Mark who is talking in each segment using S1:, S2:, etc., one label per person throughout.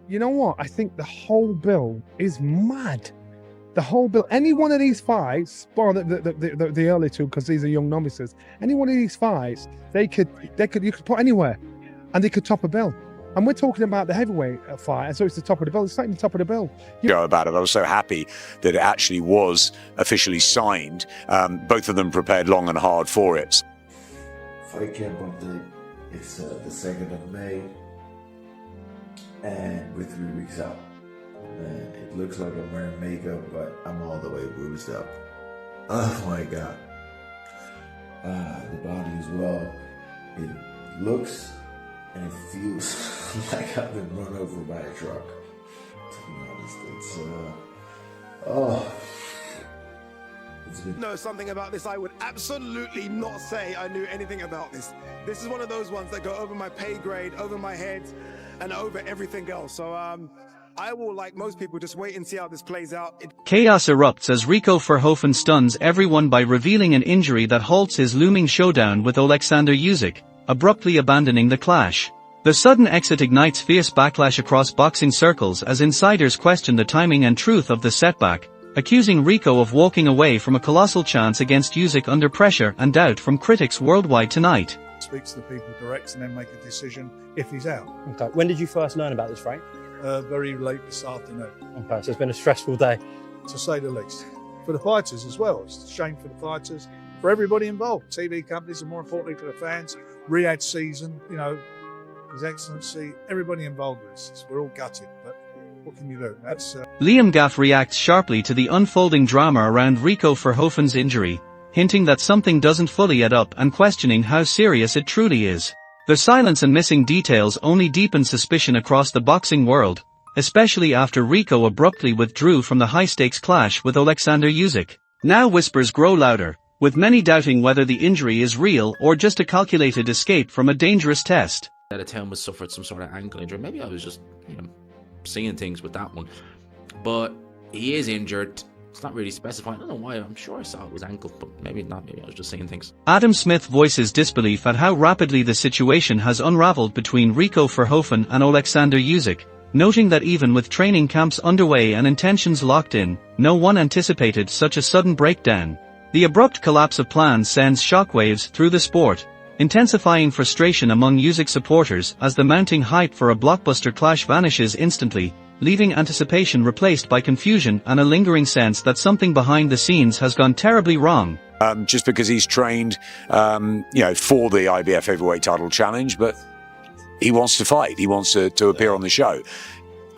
S1: You know what? I think the whole bill is mad. The whole bill. Any one of these fights, well, the early two, because these are young novices. Any one of these fights, you could put anywhere, and they could top a bill. And we're talking about the heavyweight fight, and so it's the top of the bill. It's not even the top of the bill.
S2: Go about it. I was so happy that it actually was officially signed. Both of them prepared long and hard for it.
S3: Fight camp update. It's the 2nd of May, and we're 3 weeks out. And it looks like I'm wearing makeup, but I'm all the way bruised up. Oh my God. The body as well. It looks and it feels like I've been run over by a truck. To be honest, it's been...
S4: Know something about this, I would absolutely not say I knew anything about this. This is one of those ones that go over my pay grade, over my head, and over everything else. So I will, like most people, just wait and see how this plays out.
S5: Chaos erupts as Rico Verhoeven stuns everyone by revealing an injury that halts his looming showdown with Oleksandr Usyk, abruptly abandoning the clash. The sudden exit ignites fierce backlash across boxing circles as insiders question the timing and truth of the setback, accusing Rico of walking away from a colossal chance against Usyk under pressure and doubt from critics worldwide tonight.
S6: Speak to the people direct and then make a decision if he's out.
S7: Okay. When did you first learn about this, Frank?
S6: Very late this afternoon.
S7: Okay, so it's been a stressful day.
S6: To say the least. For the fighters as well. It's a shame for the fighters, for everybody involved. TV companies, and more importantly for the fans. Riyadh season, you know, His Excellency, everybody involved with this. We're all gutted, but what can you do? That's
S5: Liam Gaff reacts sharply to the unfolding drama around Rico Verhoeven's injury, hinting that something doesn't fully add up and questioning how serious it truly is. The silence and missing details only deepen suspicion across the boxing world, especially after Rico abruptly withdrew from the high-stakes clash with Oleksandr Usyk. Now whispers grow louder, with many doubting whether the injury is real or just a calculated escape from a dangerous test.
S8: That Town was suffered some sort of ankle injury. Maybe I was just, seeing things with that one. But he is injured. It's not really specifying. I don't know why. I'm sure I saw it was ankle, but maybe not. Maybe I was just seeing things.
S5: Adam Smith voices disbelief at how rapidly the situation has unraveled between Rico Verhoeven and Oleksandr Usyk, noting that even with training camps underway and intentions locked in, no one anticipated such a sudden breakdown. The abrupt collapse of plans sends shockwaves through the sport, intensifying frustration among Usyk supporters as the mounting hype for a blockbuster clash vanishes instantly, leaving anticipation replaced by confusion and a lingering sense that something behind the scenes has gone terribly wrong.
S2: Just because he's trained, for the IBF heavyweight title challenge, but he wants to fight. He wants to appear on the show.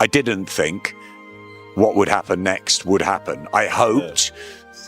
S2: I didn't think what would happen next would happen. I hoped.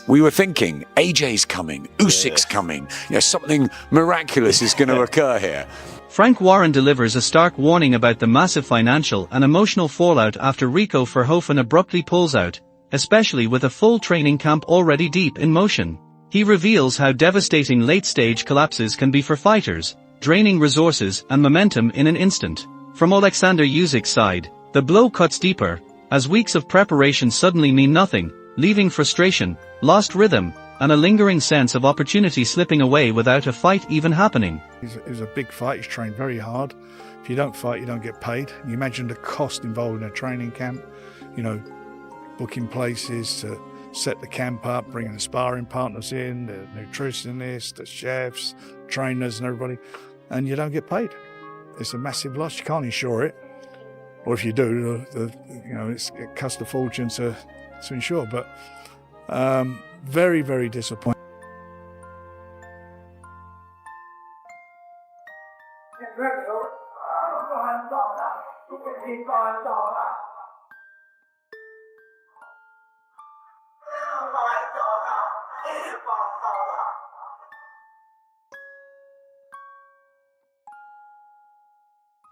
S2: We were thinking, AJ's coming, Usyk's coming, something miraculous is going to occur here.
S5: Frank Warren delivers a stark warning about the massive financial and emotional fallout after Rico Verhoeven abruptly pulls out, especially with a full training camp already deep in motion. He reveals how devastating late-stage collapses can be for fighters, draining resources and momentum in an instant. From Oleksandr Usyk's side, the blow cuts deeper, as weeks of preparation suddenly mean nothing, leaving frustration, lost rhythm, and a lingering sense of opportunity slipping away without a fight even happening.
S6: it was a big fight. He's trained very hard. If you don't fight, you don't get paid. You imagine the cost involved in a training camp, booking places to set the camp up, bringing the sparring partners in, the nutritionists, the chefs, trainers and everybody, and you don't get paid. It's a massive loss. You can't insure it. Or if you do, it costs a fortune to insure, but very, very disappointing.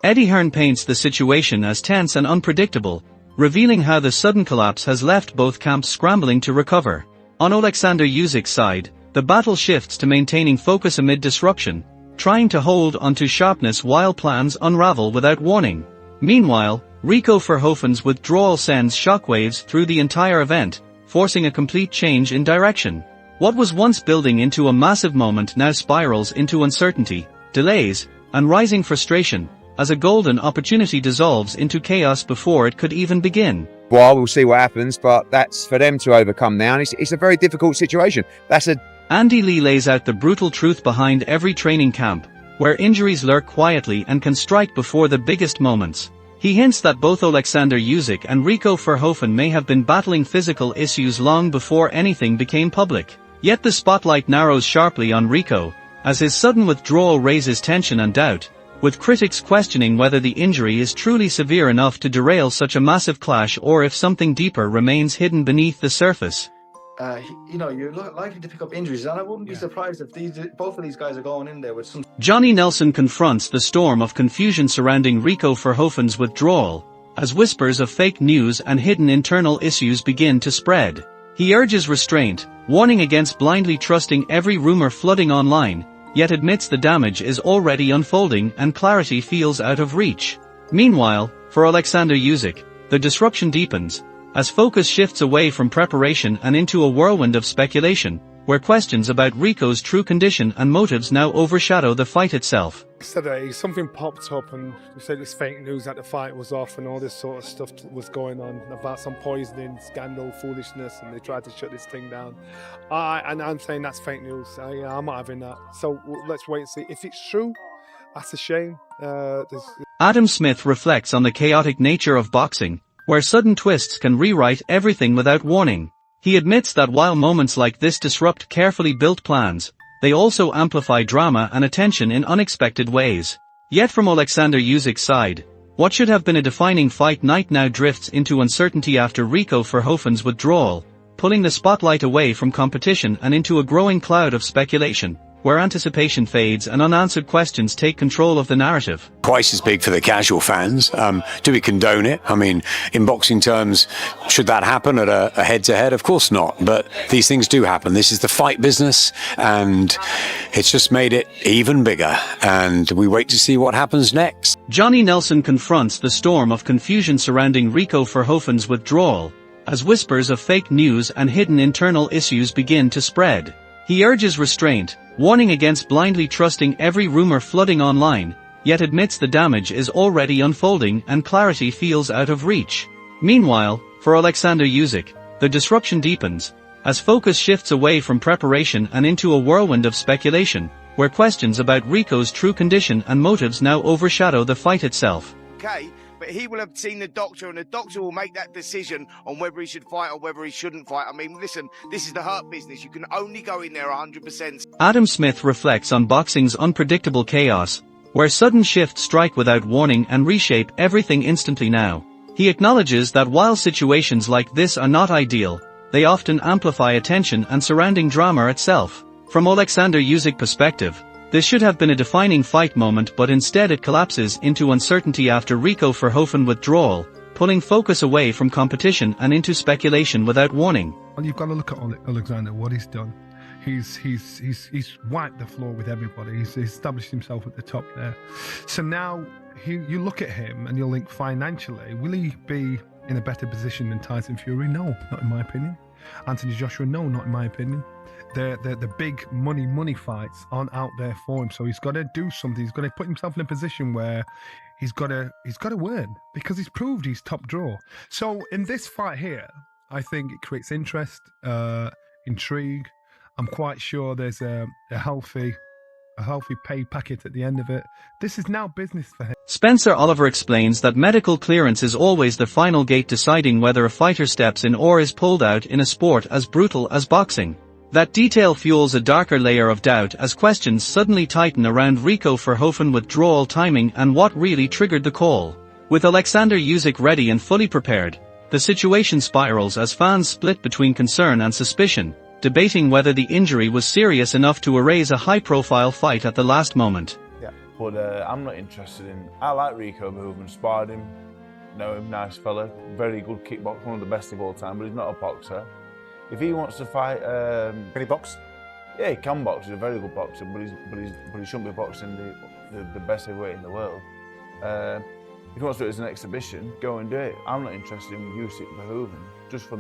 S5: Eddie Hearn paints the situation as tense and unpredictable, revealing how the sudden collapse has left both camps scrambling to recover. On Oleksandr Usyk's side, the battle shifts to maintaining focus amid disruption, trying to hold onto sharpness while plans unravel without warning. Meanwhile, Rico Verhoeven's withdrawal sends shockwaves through the entire event, forcing a complete change in direction. What was once building into a massive moment now spirals into uncertainty, delays, and rising frustration, as a golden opportunity dissolves into chaos before it could even begin.
S9: Well, we'll see what happens, but that's for them to overcome now, and it's a very difficult situation.
S5: Andy Lee lays out the brutal truth behind every training camp, where injuries lurk quietly and can strike before the biggest moments. He hints that both Oleksandr Usyk and Rico Verhoeven may have been battling physical issues long before anything became public. Yet the spotlight narrows sharply on Rico, as his sudden withdrawal raises tension and doubt, with critics questioning whether the injury is truly severe enough to derail such a massive clash or if something deeper remains hidden beneath the surface.
S10: You're likely to pick up injuries, and I wouldn't be surprised if both of these guys are going in there with some...
S5: Johnny Nelson confronts the storm of confusion surrounding Rico Verhoeven's withdrawal, as whispers of fake news and hidden internal issues begin to spread. He urges restraint, warning against blindly trusting every rumor flooding online, yet admits the damage is already unfolding and clarity feels out of reach. Meanwhile, for Oleksandr Usyk, the disruption deepens, as focus shifts away from preparation and into a whirlwind of speculation, where questions about Rico's true condition and motives now overshadow the fight itself.
S1: Yesterday, something popped up and said it's fake news that the fight was off and all this sort of stuff was going on about some poisoning, scandal, foolishness, and they tried to shut this thing down. And I'm saying that's fake news. I'm not having that. So let's wait and see. If it's true, that's a shame.
S5: Adam Smith reflects on the chaotic nature of boxing, where sudden twists can rewrite everything without warning. He admits that while moments like this disrupt carefully built plans, they also amplify drama and attention in unexpected ways. Yet from Oleksandr Usyk's side, what should have been a defining fight night now drifts into uncertainty after Rico Verhoeven's withdrawal, pulling the spotlight away from competition and into a growing cloud of speculation, where anticipation fades and unanswered questions take control of the narrative.
S2: Twice as big for the casual fans. Do we condone it? I mean, in boxing terms, should that happen at a head-to-head? Of course not, but these things do happen. This is the fight business, and it's just made it even bigger, and we wait to see what happens next.
S5: Johnny Nelson confronts the storm of confusion surrounding Rico Verhoeven's withdrawal, as whispers of fake news and hidden internal issues begin to spread. He urges restraint, warning against blindly trusting every rumor flooding online, yet admits the damage is already unfolding and clarity feels out of reach. Meanwhile, for Oleksandr Usyk, the disruption deepens, as focus shifts away from preparation and into a whirlwind of speculation, where questions about Rico's true condition and motives now overshadow the fight itself.
S11: Okay, but he will have seen the doctor, and the doctor will make that decision on whether he should fight or whether he shouldn't fight. I mean, listen, this is the hurt business. You can only go in there 100%.
S5: Adam Smith reflects on boxing's unpredictable chaos, where sudden shifts strike without warning and reshape everything instantly now. He acknowledges that while situations like this are not ideal, they often amplify attention and surrounding drama itself. From Oleksandr Usyk's perspective, this should have been a defining fight moment, but instead it collapses into uncertainty after Rico Verhoeven's withdrawal, pulling focus away from competition and into speculation without warning.
S1: Well, you've got to look at Oleksandr, what he's done. He's wiped the floor with everybody. He's established himself at the top there. So now you look at him and you'll think financially, will he be in a better position than Tyson Fury? No, not in my opinion. Anthony Joshua? No, not in my opinion. The big money fights aren't out there for him, so he's got to do something. He's got to put himself in a position where he's got to win, because he's proved he's top draw. So in this fight here, I think it creates interest, intrigue. I'm quite sure there's a healthy pay packet at the end of it. This is now business for him.
S5: Spencer Oliver explains that medical clearance is always the final gate deciding whether a fighter steps in or is pulled out in a sport as brutal as boxing. That detail fuels a darker layer of doubt as questions suddenly tighten around Rico Verhoeven's withdrawal timing and what really triggered the call. With Oleksandr Usyk ready and fully prepared, the situation spirals as fans split between concern and suspicion, debating whether the injury was serious enough to erase a high-profile fight at the last moment.
S12: Yeah, but I'm not interested in... I like Rico Verhoeven, sparred him, know him, nice fella, very good kickboxer, one of the best of all time, but he's not a boxer. If he wants to fight... Can he box? Yeah, he can box. He's a very good boxer, but he shouldn't be boxing the best heavyweight in the world. If he wants to do it as an exhibition, go and do it. I'm not interested in Usyk Verhoeven, just for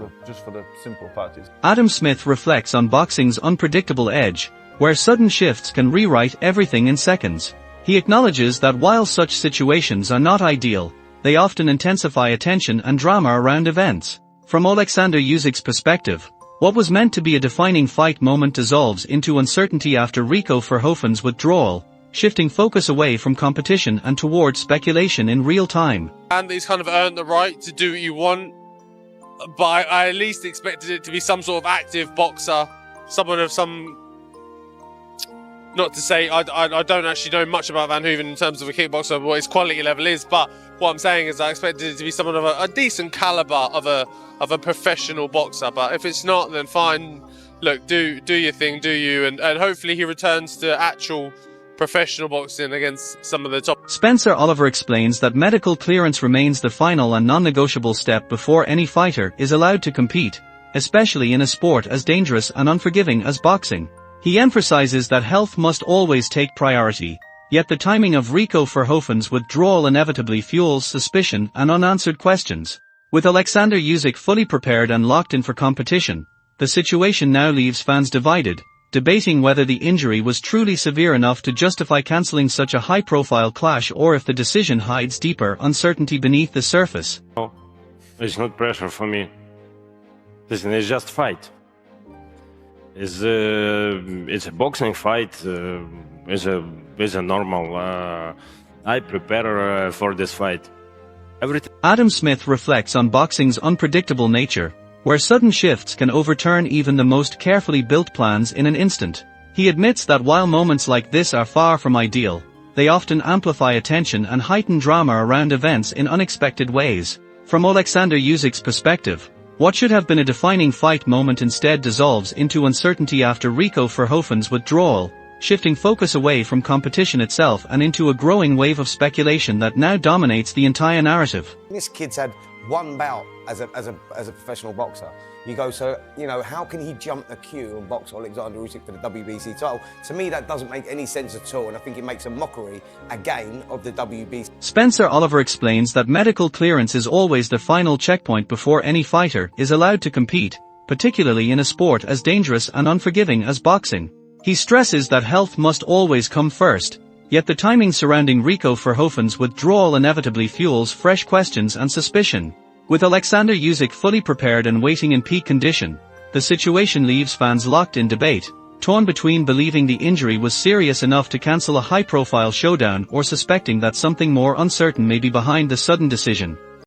S12: the simple fact is...
S5: Adam Smith reflects on boxing's unpredictable edge, where sudden shifts can rewrite everything in seconds. He acknowledges that while such situations are not ideal, they often intensify attention and drama around events. From Oleksandr Usyk's perspective, what was meant to be a defining fight moment dissolves into uncertainty after Rico Verhoeven's withdrawal, shifting focus away from competition and towards speculation in real time.
S13: And he's kind of earned the right to do what you want, but I at least expected it to be some sort of active boxer, someone of some... Not to say I don't actually know much about Verhoeven in terms of a kickboxer, what his quality level is, but what I'm saying is I expected it to be someone of a decent caliber of a professional boxer. But if it's not, then fine. Look, do your thing, do you, and hopefully he returns to actual professional boxing against some of the top.
S5: Spencer Oliver explains that medical clearance remains the final and non-negotiable step before any fighter is allowed to compete, especially in a sport as dangerous and unforgiving as boxing. He emphasizes that health must always take priority, yet the timing of Rico Verhoeven's withdrawal inevitably fuels suspicion and unanswered questions. With Oleksandr Usyk fully prepared and locked in for competition, the situation now leaves fans divided, debating whether the injury was truly severe enough to justify cancelling such a high-profile clash or if the decision hides deeper uncertainty beneath the surface.
S14: No, it's not pressure for me. Listen, it's just fight. It's a boxing fight. It's a normal. I prepare for this fight. Everything.
S5: Adam Smith reflects on boxing's unpredictable nature, where sudden shifts can overturn even the most carefully built plans in an instant. He admits that while moments like this are far from ideal, they often amplify attention and heighten drama around events in unexpected ways. From Oleksandr Usyk's perspective, what should have been a defining fight moment instead dissolves into uncertainty after Rico Verhoeven's withdrawal, shifting focus away from competition itself and into a growing wave of speculation that now dominates the entire narrative.
S15: This kid's had one bout as a professional boxer. You go, so, you know, how can he jump the queue and box Oleksandr Usyk for the WBC title? To me, that doesn't make any sense at all, and I think it makes a mockery, again, of the WBC.
S5: Spencer Oliver explains that medical clearance is always the final checkpoint before any fighter is allowed to compete, particularly in a sport as dangerous and unforgiving as boxing. He stresses that health must always come first, yet the timing surrounding Rico Verhoeven's withdrawal inevitably fuels fresh questions and suspicion. With Oleksandr Usyk fully prepared and waiting in peak condition, the situation leaves fans locked in debate, torn between believing the injury was serious enough to cancel a high-profile showdown or suspecting that something more uncertain may be behind the sudden decision.